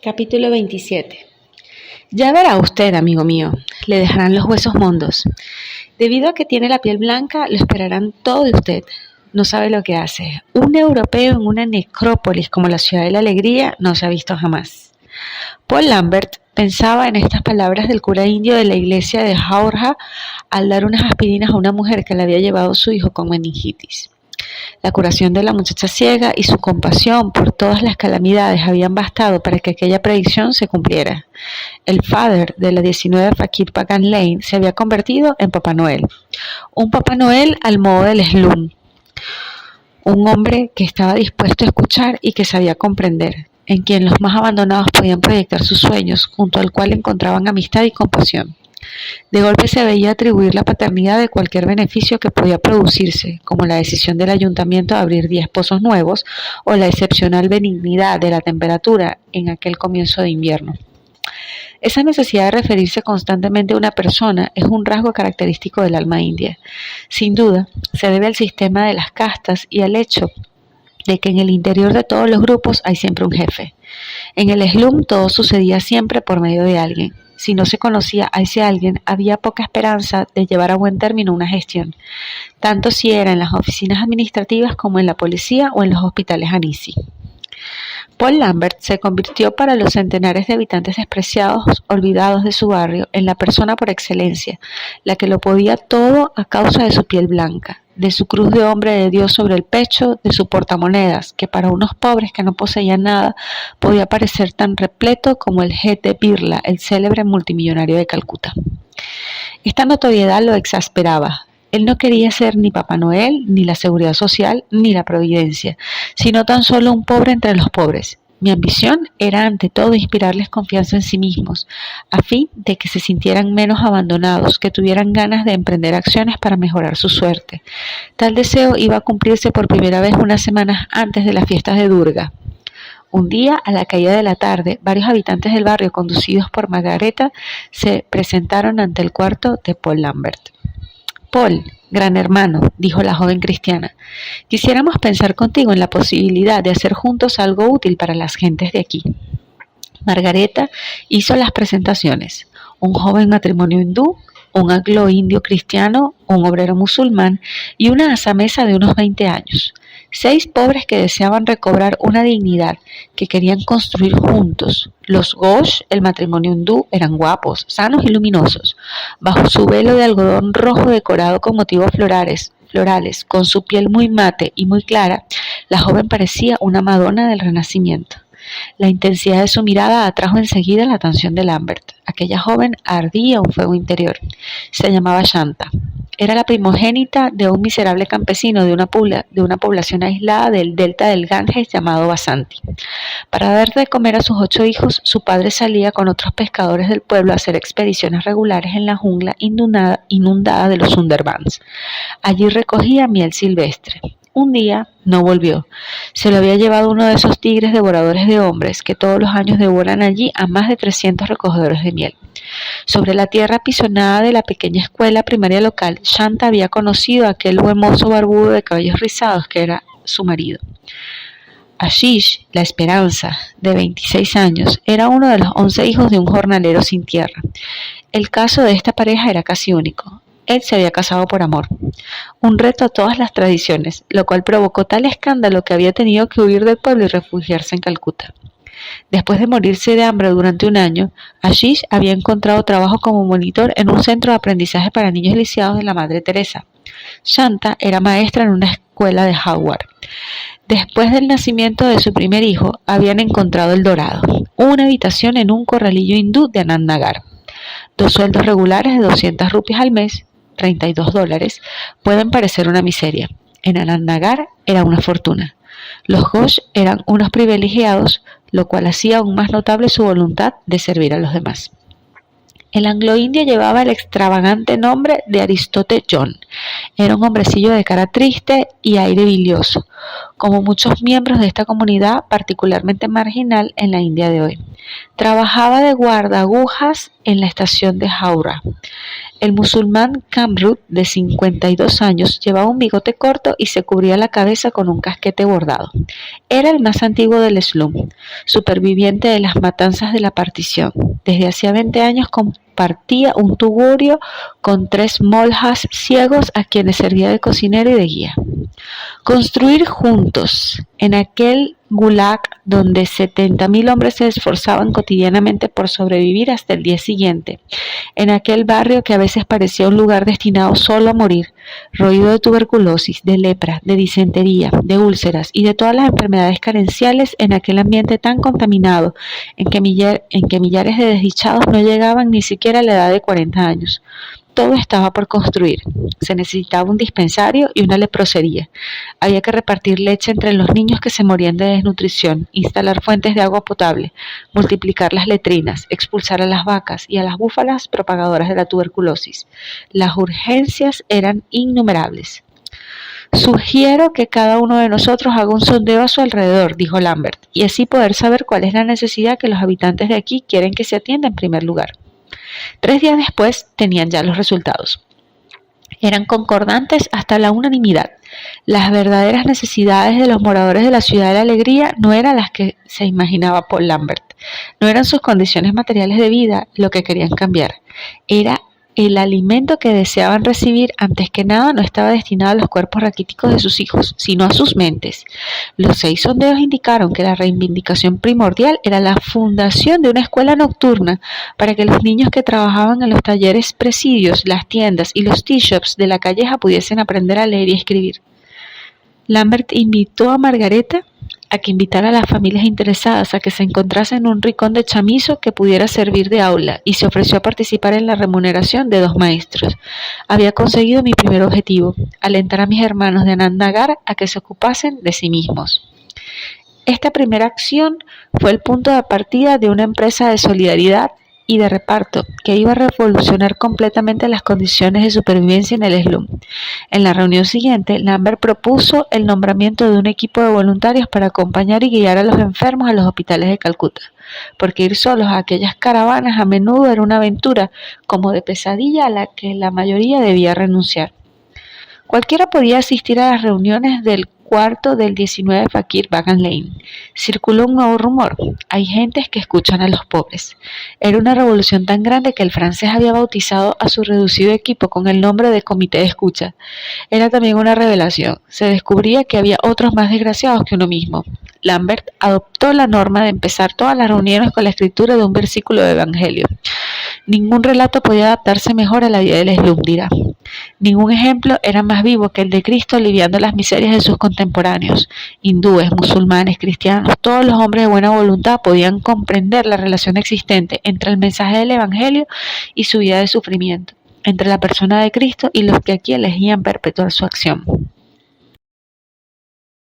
Capítulo 27. Ya verá usted, amigo mío, le dejarán los huesos mondos. Debido a que tiene la piel blanca, lo esperarán todo de usted. No sabe lo que hace. Un europeo en una necrópolis como la Ciudad de la Alegría no se ha visto jamás. Paul Lambert pensaba en estas palabras del cura indio de la iglesia de Jaurha al dar unas aspirinas a una mujer que le había llevado su hijo con meningitis. La curación de la muchacha ciega y su compasión por todas las calamidades habían bastado para que aquella predicción se cumpliera. El father de la 19 Fakir Pagan Lane se había convertido en Papá Noel. Un Papá Noel al modo del slum. Un hombre que estaba dispuesto a escuchar y que sabía comprender, en quien los más abandonados podían proyectar sus sueños, junto al cual encontraban amistad y compasión. De golpe se veía atribuir la paternidad de cualquier beneficio que podía producirse, como la decisión del ayuntamiento de abrir 10 pozos nuevos o la excepcional benignidad de la temperatura en aquel comienzo de invierno. Esa necesidad de referirse constantemente a una persona es un rasgo característico del alma india. Sin duda, se debe al sistema de las castas y al hecho de que en el interior de todos los grupos hay siempre un jefe. En el slum todo sucedía siempre por medio de alguien. Si no se conocía a ese alguien, había poca esperanza de llevar a buen término una gestión, tanto si era en las oficinas administrativas como en la policía o en los hospitales Annecy. Paul Lambert se convirtió para los centenares de habitantes despreciados, olvidados de su barrio, en la persona por excelencia, la que lo podía todo a causa de su piel blanca, de su cruz de hombre de Dios sobre el pecho, de su portamonedas, que para unos pobres que no poseían nada, podía parecer tan repleto como el jet de Birla, el célebre multimillonario de Calcuta. Esta notoriedad lo exasperaba. Él no quería ser ni Papá Noel, ni la Seguridad Social, ni la Providencia, sino tan solo un pobre entre los pobres. Mi ambición era ante todo inspirarles confianza en sí mismos, a fin de que se sintieran menos abandonados, que tuvieran ganas de emprender acciones para mejorar su suerte. Tal deseo iba a cumplirse por primera vez unas semanas antes de las fiestas de Durga. Un día, a la caída de la tarde, varios habitantes del barrio, conducidos por Margareta, se presentaron ante el cuarto de Paul Lambert. Paul, gran hermano, dijo la joven cristiana, quisiéramos pensar contigo en la posibilidad de hacer juntos algo útil para las gentes de aquí. Margareta hizo las presentaciones, un joven matrimonio hindú, un anglo-indio cristiano, un obrero musulmán y una asamesa de unos 20 años. 6 pobres que deseaban recobrar una dignidad, que querían construir juntos. Los Ghosh, el matrimonio hindú, eran guapos, sanos y luminosos. Bajo su velo de algodón rojo decorado con motivos florales, con su piel muy mate y muy clara, la joven parecía una Madonna del Renacimiento. La intensidad de su mirada atrajo enseguida la atención de Lambert. Aquella joven ardía un fuego interior. Se llamaba Shanta. Era la primogénita de un miserable campesino de una población aislada del delta del Ganges llamado Basanti. Para dar de comer a sus 8 hijos, su padre salía con otros pescadores del pueblo a hacer expediciones regulares en la jungla inundada de los Sundarbans. Allí recogía miel silvestre. Un día no volvió. Se lo había llevado uno de esos tigres devoradores de hombres que todos los años devoran allí a más de 300 recogedores de miel. Sobre la tierra apisonada de la pequeña escuela primaria local, Shanta había conocido a aquel buen mozo barbudo de cabellos rizados que era su marido. Ashish, la esperanza, de 26 años, era uno de los 11 hijos de un jornalero sin tierra. El caso de esta pareja era casi único. Él se había casado por amor, un reto a todas las tradiciones, lo cual provocó tal escándalo que había tenido que huir del pueblo y refugiarse en Calcuta. Después de morirse de hambre durante un año, Ashish había encontrado trabajo como monitor en un centro de aprendizaje para niños lisiados de la Madre Teresa. Shanta era maestra en una escuela de Howard. Después del nacimiento de su primer hijo, habían encontrado el dorado, una habitación en un corralillo hindú de Anand Nagar. 2 sueldos regulares de 200 rupias al mes, $32, pueden parecer una miseria. En Anand Nagar era una fortuna. Los Ghosh eran unos privilegiados, lo cual hacía aún más notable su voluntad de servir a los demás. El anglo-indio llevaba el extravagante nombre de Aristote John. Era un hombrecillo de cara triste y aire bilioso, como muchos miembros de esta comunidad particularmente marginal en la India de hoy. Trabajaba de guardaagujas en la estación de Howrah. El musulmán Kamrut, de 52 años, llevaba un bigote corto y se cubría la cabeza con un casquete bordado. Era el más antiguo del slum, superviviente de las matanzas de la partición. Desde hacía 20 años compartía un tugurio con 3 moljas ciegos a quienes servía de cocinero y de guía. Construir juntos en aquel gulag donde 70.000 hombres se esforzaban cotidianamente por sobrevivir hasta el día siguiente, en aquel barrio que a veces parecía un lugar destinado solo a morir, roído de tuberculosis, de lepra, de disentería, de úlceras y de todas las enfermedades carenciales, en aquel ambiente tan contaminado en que millares de desdichados no llegaban ni siquiera a la edad de 40 años. Todo estaba por construir. Se necesitaba un dispensario y una leprosería. Había que repartir leche entre los niños que se morían de desnutrición, instalar fuentes de agua potable, multiplicar las letrinas, expulsar a las vacas y a las búfalas propagadoras de la tuberculosis. Las urgencias eran innumerables. Sugiero que cada uno de nosotros haga un sondeo a su alrededor, dijo Lambert, y así poder saber cuál es la necesidad que los habitantes de aquí quieren que se atienda en primer lugar. 3 días después tenían ya los resultados. Eran concordantes hasta la unanimidad. Las verdaderas necesidades de los moradores de la Ciudad de la Alegría no eran las que se imaginaba Paul Lambert. No eran sus condiciones materiales de vida lo que querían cambiar. Era el alimento que deseaban recibir. Antes que nada no estaba destinado a los cuerpos raquíticos de sus hijos, sino a sus mentes. Los 6 sondeos indicaron que la reivindicación primordial era la fundación de una escuela nocturna para que los niños que trabajaban en los talleres presidios, las tiendas y los tea shops de la calleja pudiesen aprender a leer y escribir. Lambert invitó a Margareta a que invitara a las familias interesadas a que se encontrasen en un rincón de chamizo que pudiera servir de aula y se ofreció a participar en la remuneración de 2 maestros. Había conseguido mi primer objetivo, alentar a mis hermanos de Anand Nagar a que se ocupasen de sí mismos. Esta primera acción fue el punto de partida de una empresa de solidaridad y de reparto que iba a revolucionar completamente las condiciones de supervivencia en el slum. En la reunión siguiente, Lambert propuso el nombramiento de un equipo de voluntarios para acompañar y guiar a los enfermos a los hospitales de Calcuta, porque ir solos a aquellas caravanas a menudo era una aventura como de pesadilla a la que la mayoría debía renunciar. Cualquiera podía asistir a las reuniones del cuarto del 19 Fakir Bagan Lane. Circuló un nuevo rumor. Hay gentes que escuchan a los pobres. Era una revolución tan grande que el francés había bautizado a su reducido equipo con el nombre de Comité de Escucha. Era también una revelación. Se descubría que había otros más desgraciados que uno mismo. Lambert adoptó la norma de empezar todas las reuniones con la escritura de un versículo de Evangelio. Ningún relato podía adaptarse mejor a la vida del slum, dirá. Ningún ejemplo era más vivo que el de Cristo aliviando las miserias de sus contemporáneos. Hindúes, musulmanes, cristianos, todos los hombres de buena voluntad podían comprender la relación existente entre el mensaje del Evangelio y su vida de sufrimiento, entre la persona de Cristo y los que aquí elegían perpetuar su acción.